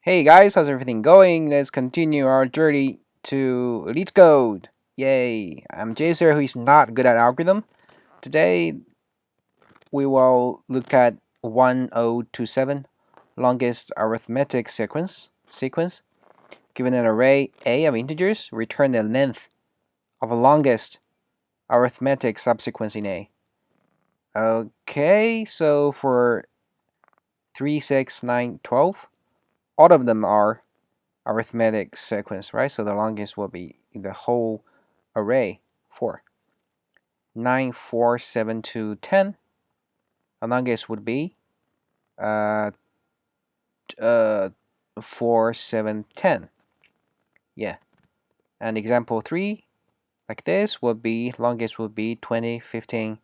Hey guys, how's everything going? Let's continue our journey to LeetCode. Yay! I'm JSer, who is not good at algorithm. Today we will look at 1027, longest arithmetic sequence. Given an array A of integers, return the length of the longest arithmetic subsequence in A. Okay, so for 3, 6, 9, 12, all of them are arithmetic sequence, right? So the longest will be the whole array 4. 9, 4, 7, 2, 10. The longest would be uh, 4, 7, 10. Yeah. And example 3, like this, would be longest would be 20, 15,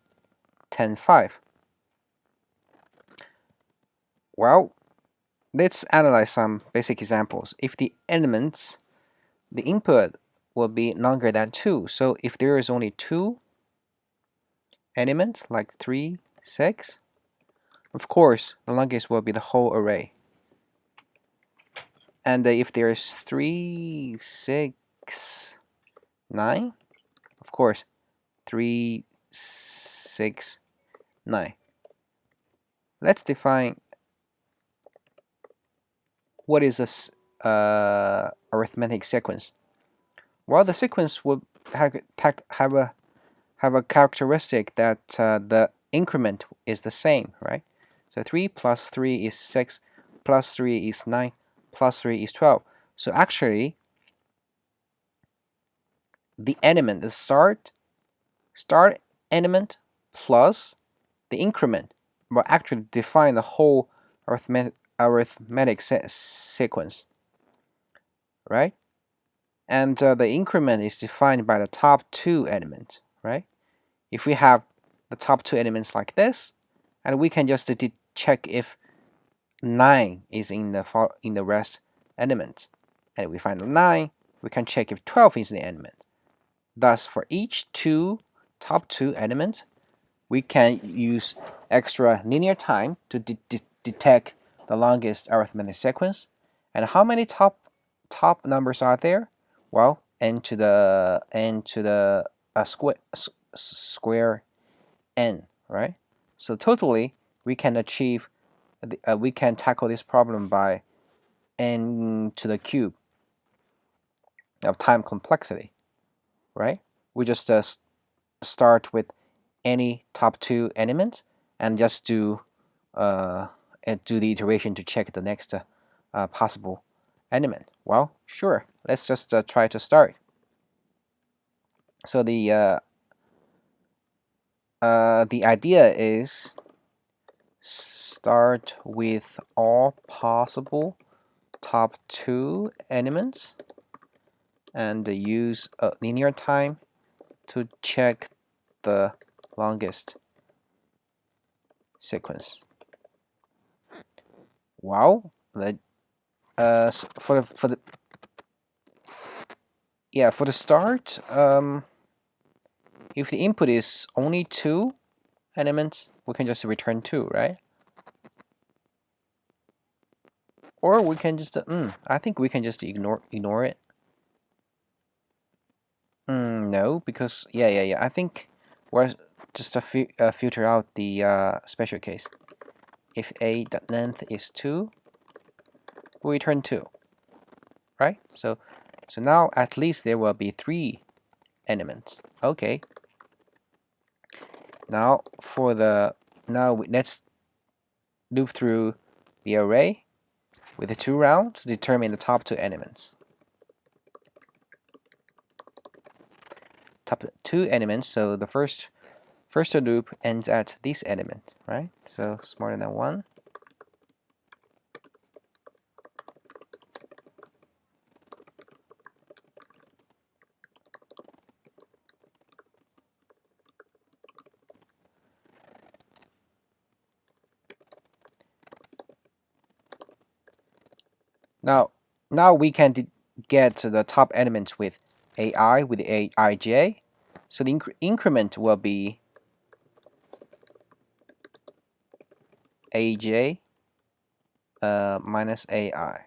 10, 5. Well, let's analyze some basic examples. If the elements, the input will be longer than 2. So if there is only 2 elements, like 3, 6, of course, the longest will be the whole array. And if there's 3, 6, 9, of course, 3, 6, 9. Let's define what is a arithmetic sequence. Well, the sequence would have a characteristic that the increment is the same, right? So 3 plus 3 is 6, plus 3 is 9, plus 3 is 12. So actually, the element, the start element plus the increment will actually define the whole arithmetic sequence, right? And the increment is defined by the top 2 elements, right? If we have the top 2 elements like this, and we can just check if 9 is in the rest elements, and we find 9, we can check if 12 is in the element. Thus, for each top 2 elements, we can use extra linear time to detect the longest arithmetic sequence. And how many top numbers are there? Well, n to the square n, right? So totally, we can achieve we can tackle this problem by n to the cube of time complexity, right? We just start with any top 2 elements and just do the iteration to check the next possible element. Well, sure. Let's just try to start. So the idea is start with all possible top 2 elements and use a linear time to check the longest sequence. Wow, for the start, if the input is only 2 elements, we can just return 2, right? Or we can just I think we can just ignore it. No, because yeah. I think we're just filter out the special case. If a.length is 2, we return 2, right? So now at least there will be 3 elements. Okay. Now let's loop through the array with the 2 round to determine the top 2 elements. Top 2 elements, so the first loop ends at this element, right? So smaller than 1. Now we can get the top element with ai with aij. So the increment will be aj minus ai.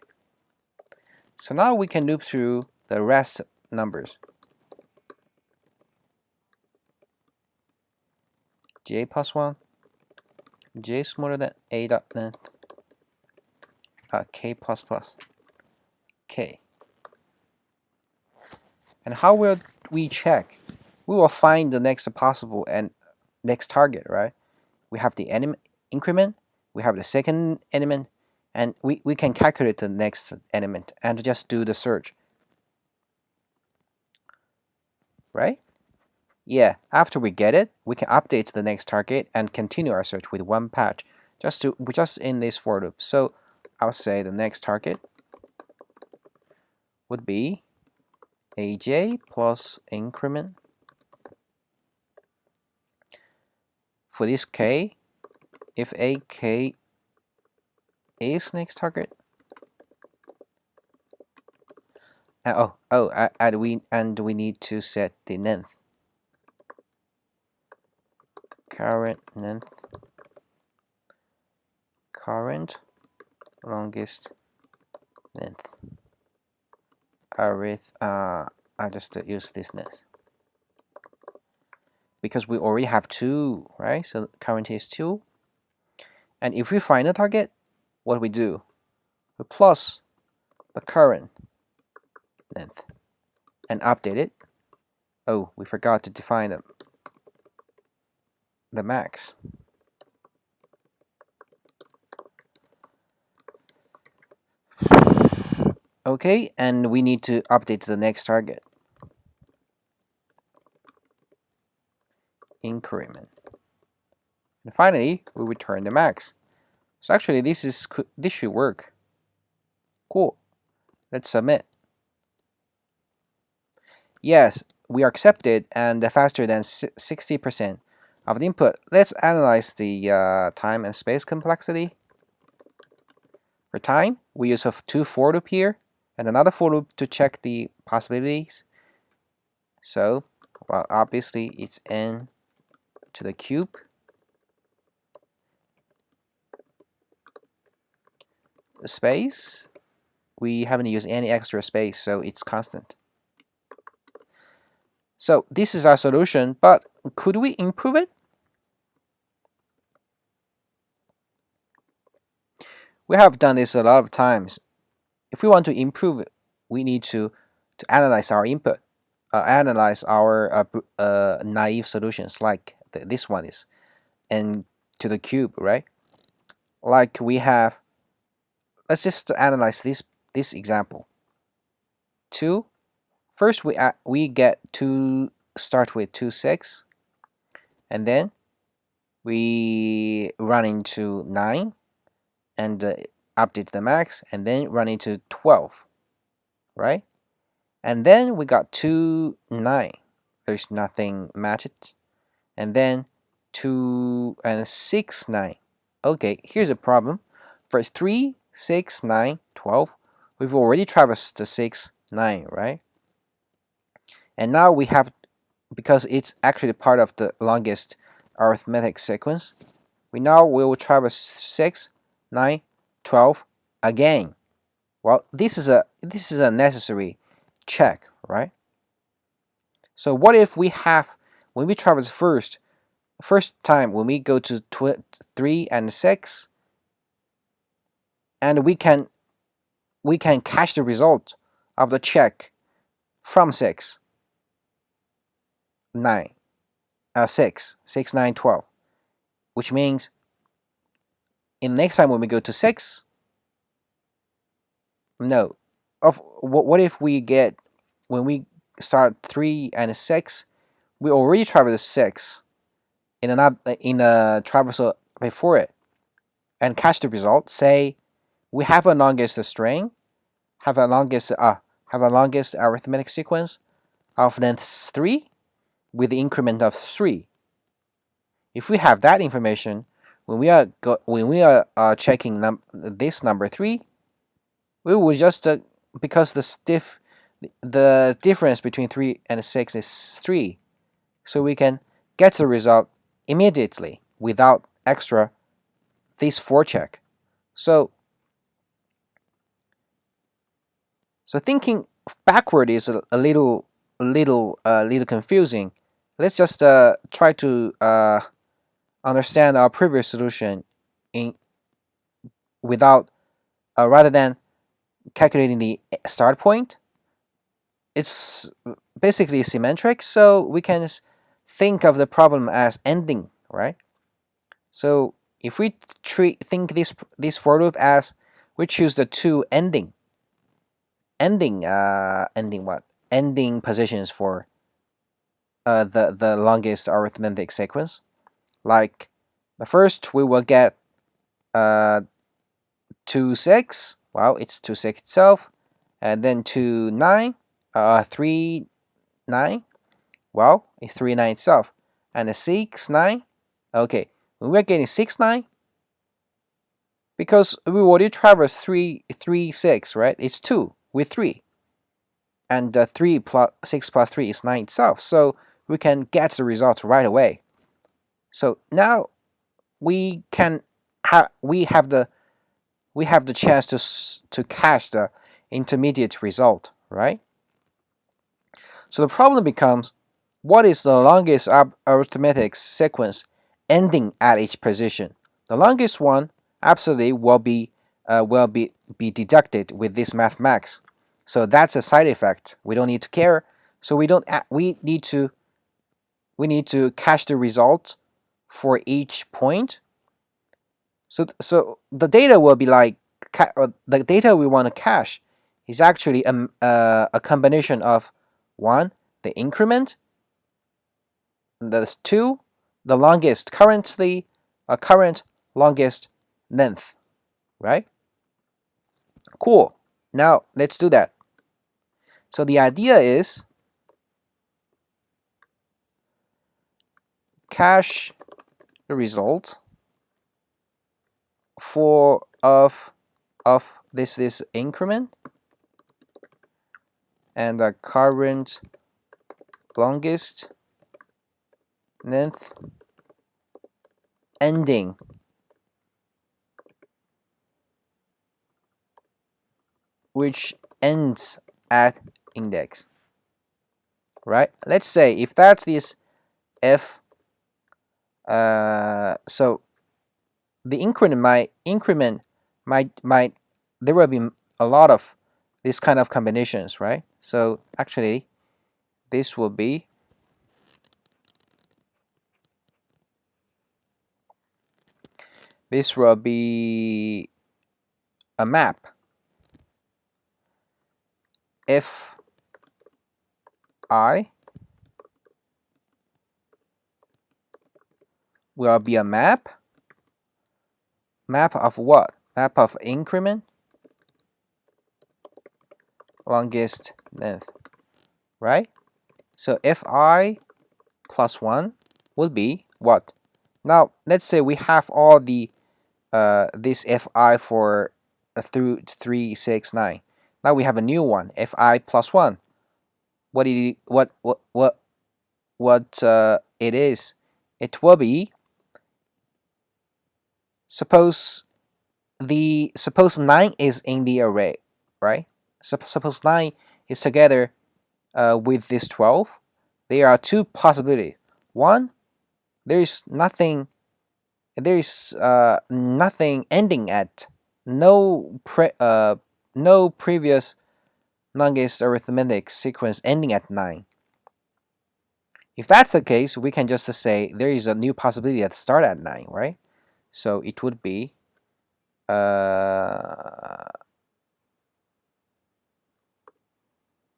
So now we can loop through the rest numbers. J plus 1, J smaller than A dot length, K plus plus, K. And how will we check? We will find the next possible and next target, right? We have the increment, we have the second element, and we can calculate the next element and just do the search. Right? Yeah, after we get it, we can update the next target and continue our search with one patch just in this for loop. So I'll say the next target would be AJ plus increment. For this K, if AK is next target, and we need to set the length. Current length, current longest length. I just use this length because we already have 2, right? So current is 2. And if we find a target, what we do? We plus the current length and update it. Oh, we forgot to define the max. Okay, and we need to update the next target. Increment. And finally, we return the max. So actually, this should work. Cool. Let's submit. Yes, we are accepted and faster than 60% of the input. Let's analyze the time and space complexity. For time, we use 2 for loop here and another for loop to check the possibilities. So, well, obviously it's n to the cube. The space, we haven't used any extra space, so it's constant. So this is our solution, but could we improve it? We have done this a lot of times. If we want to improve it, we need to analyze our input, analyze our naive solutions like this one is n to the cube, right? Like we have, let's just analyze this example. 2. First we get to start with 2, 6, and then we run into 9 and update the max, and then run into 12, right? And then we got 2, 9. There's nothing matched. And then 2 and 6, 9. Okay, here's a problem. For 3, 6, 9, 12, we've already traversed the 6, 9, right? And now we have, because it's actually part of the longest arithmetic sequence, we now will traverse 6, 9, 12 again. Well, this is a necessary check, right? So what if we have, when we traverse first time, when we go to 3 and 6, and we can catch the result of the check from 6, 9, 6, 6, 9, 12, which means in the next time when we go to 6, no, what if we get, when we start 3 and 6, we already traverse 6 in a traversal before it, and catch the result. Say we have a longest string, have a longest arithmetic sequence of length 3 with the increment of 3. If we have that information, when we are checking this number 3, we will just because the difference between 3 and 6 is 3, so we can get the result immediately without extra this for check. So So thinking backward is a little confusing. Let's just try to understand our previous solution in without rather than calculating the start point. It's basically symmetric, so we can think of the problem as ending, right? So if we think this for loop as we choose the two ending what ending positions for the longest arithmetic sequence, like the first we will get 2 6, well it's 2 6 itself, and then 2 9, 3 9, well it's 3 9 itself, and the 6 9. Okay, when we're getting 6 9, because we already traversed 3 6, right? It's 2 with 3, and 3 plus 6 plus 3 is 9 itself, so we can get the result right away. So now we have the chance to cache the intermediate result, right? So the problem becomes, what is the longest arithmetic sequence ending at each position? The longest one absolutely will be deducted with this mathemax. So that's a side effect. We don't need to care. So we need to cache the result for each point. So the data will be like the data we want to cache is actually a combination of one, the increment, that's two, the longest current longest length, right? Cool. Now let's do that. So the idea is cache the result of this increment and the current longest length ending which ends at index, right? Let's say if that's this f, so the increment might there will be a lot of this kind of combinations, right? So actually this will be a map. If I will be a map of what? Map of increment longest length, right? So fi plus 1 will be what? Now let's say we have all the this fi for through 3 6 9. Now we have a new one, fi plus 1. What it is? It will be, suppose 9 is in the array, right? Suppose 9 is together with this 12. There are two possibilities. One, there is nothing ending at no previous longest arithmetic sequence ending at 9. If that's the case, we can just say there is a new possibility that start at 9, right? So it would be the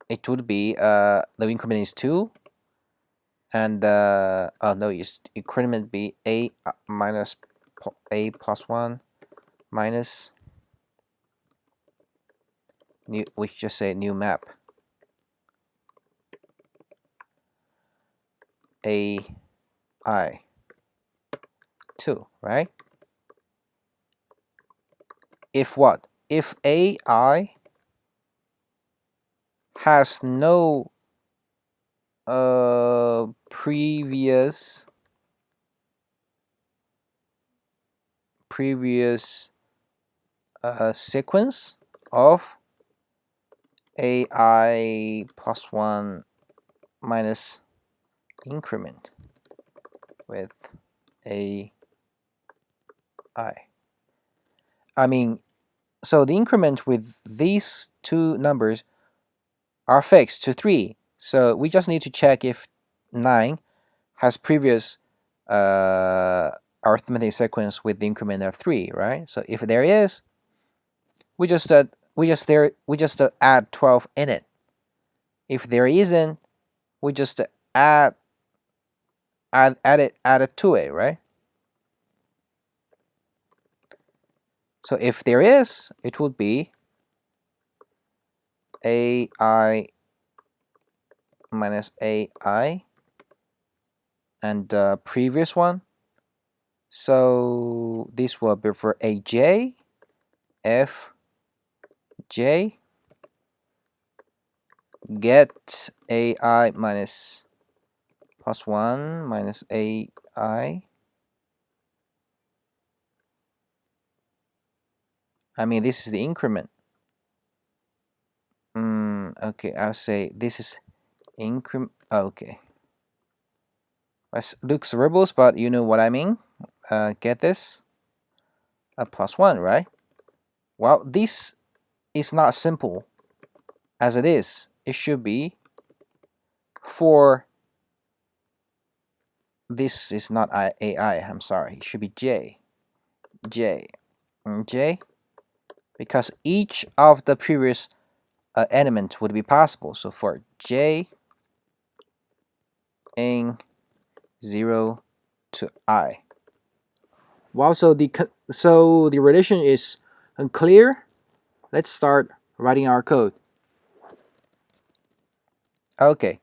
increment is 2, and oh no, it's increment be a minus a plus 1 minus new, we just say new map a I 2, right? If what? If AI has no previous sequence of ai plus 1 minus increment with ai. I mean, so the increment with these two numbers are fixed to 3. So we just need to check if 9 has previous arithmetic sequence with the increment of 3, right? So if there is, we just add 12 in it. If there isn't, we just add it to it, right? So if there is, it would be ai minus ai and the previous one. So this will be for aj, f, j, get ai minus plus 1 minus ai. I mean, this is the increment. Okay, I'll say this is increment. Okay. It looks verbose, but you know what I mean. Get this? A plus 1, right? Well, this is not simple as it is. It should be for this is not AI, I'm sorry. It should be J. J. J. Because each of the previous element would be possible. So for J in 0 to I. Wow, so the relation is unclear. Let's start writing our code. Okay.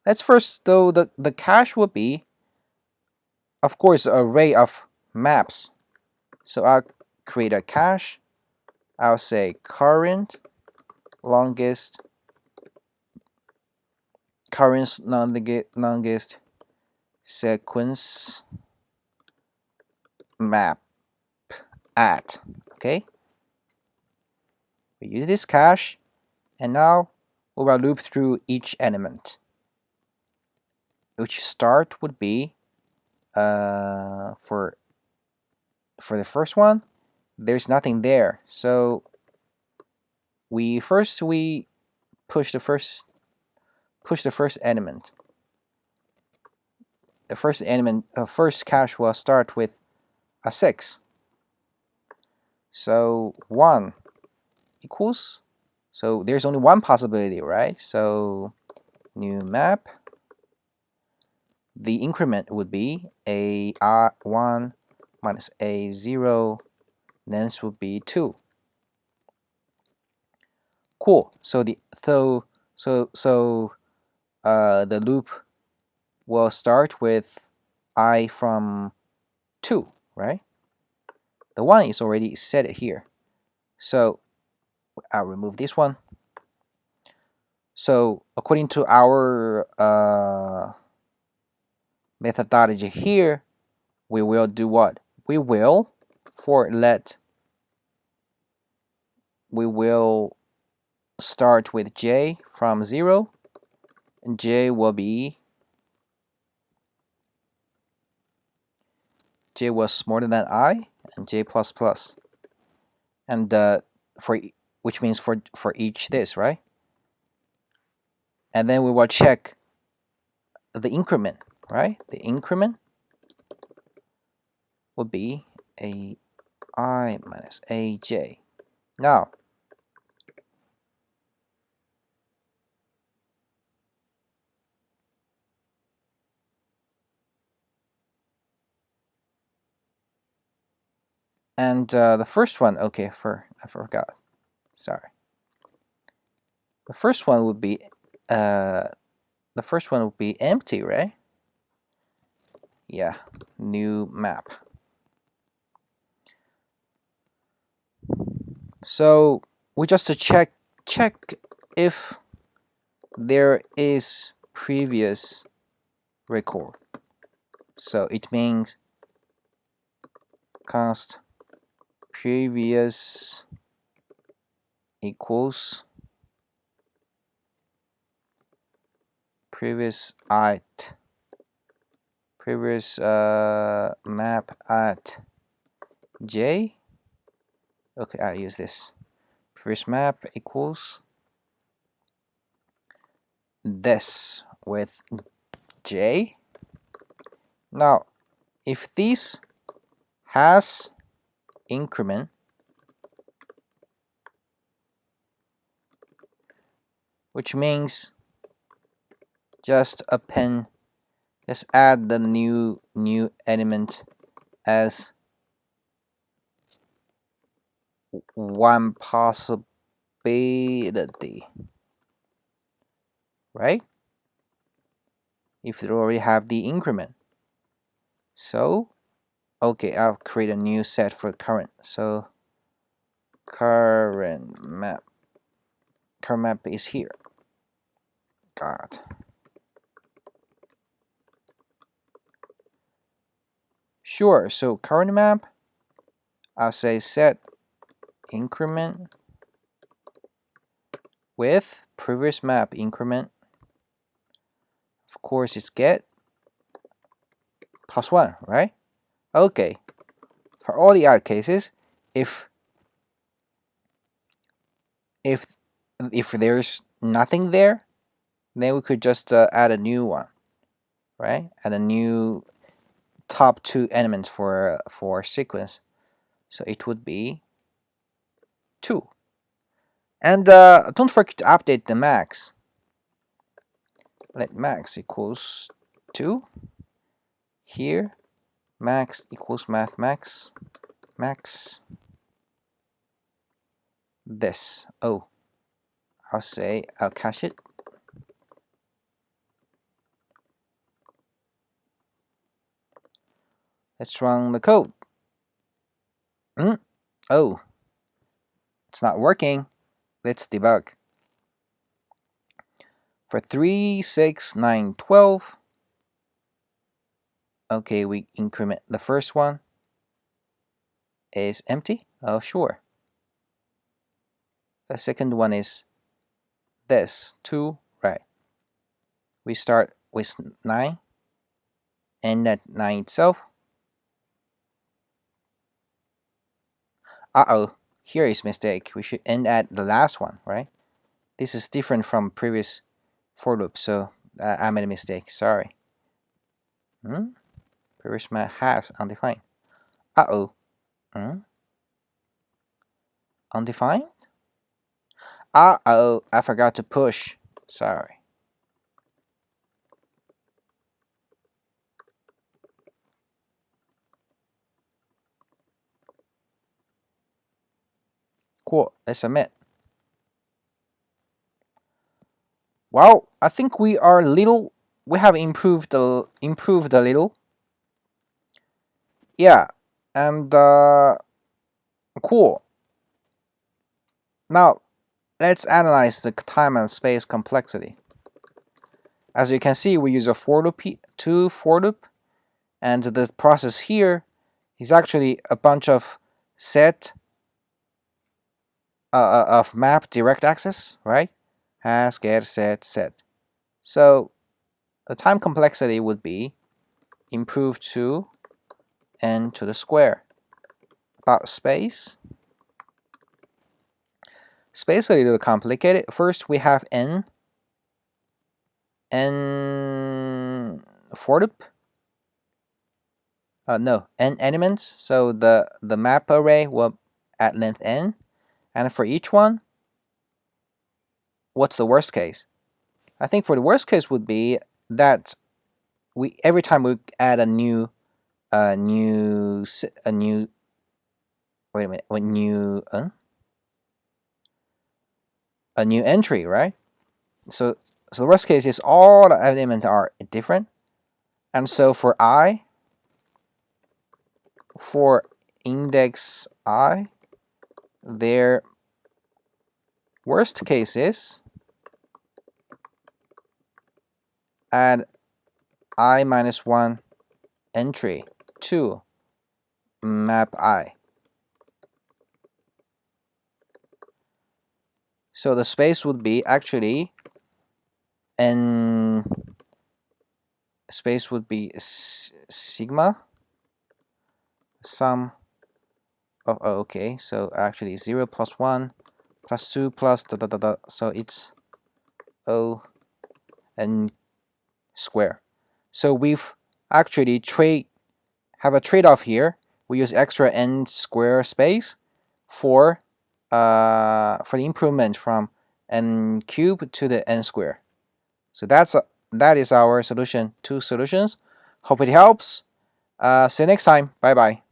Let's first, though, the cache would be, of course, an array of maps. So I'll create a cache. I'll say current longest sequence map at. Okay. We use this cache, and now we will loop through each element. Which start would be for the first one, there's nothing there. So we push the first element. The first cache will start with a 6. So 1 equals. So there's only one possibility, right? So new map. The increment would be a1 minus a0. Then this would be 2. Cool. So the loop will start with I from 2, right? The 1 is already set here. So I'll remove this one. So according to our methodology here, we will do what? We will start with j from 0, and j was smaller than I, and j plus plus, and which means for each this, right? And then we will check the increment, right? The increment would be a I minus aj. Now and the first one, okay, I forgot. Sorry. The first one would be empty, right? Yeah, new map. So we just to check if there is previous record. So it means const previous equals previous map at j. Okay, I'll use this. Previous map equals this with j. Now, if this has increment, which means just add the new element as one possibility, right? If you already have the increment. So, okay, I'll create a new set for current. So, current map is here. God. Sure, so current map, I'll say set increment with previous map increment. Of course, it's get +1, right? Okay. For all the other cases, if there's nothing there, then we could just add a new one, right? Add a new top 2 elements for sequence. So it would be 2. And don't forget to update the max. Let max equals 2. Here, max equals max this. Oh, I'll cache it. Let's run the code. Oh, it's not working. Let's debug. For 3, 6, 9, 12. Okay, we increment the first one is empty. Oh, sure. The second one is this 2, right? We start with 9 and that 9 itself. Here is mistake. We should end at the last one, right? This is different from previous for loop, so I made a mistake. Sorry. Previous map has undefined. Undefined? I forgot to push. Sorry. Cool. Let's submit. Well, I think we have improved a little. Yeah, and cool. Now, let's analyze the time and space complexity. As you can see, we use a for loop, and the process here is actually a bunch of set of map direct access, right? Has, get, set. So the time complexity would be improved to n to the square. About space. Space is a little complicated. First, we have n for loop. No, n elements. So the map array will at length n, and for each one, what's the worst case? I think for the worst case would be that every time we add a new entry, right? So the worst case is all the elements are different, and so for index I, their worst case is add I minus 1 entry to map I. So the space would be actually n space would be sigma sum of okay, so actually 0 plus 1 plus 2 plus da da da da, so it's O n square. So we've actually have a trade-off here. We use extra n square space for the improvement from n cube to the n square. So that is our solution. 2 solutions. Hope it helps. See you next time. Bye bye.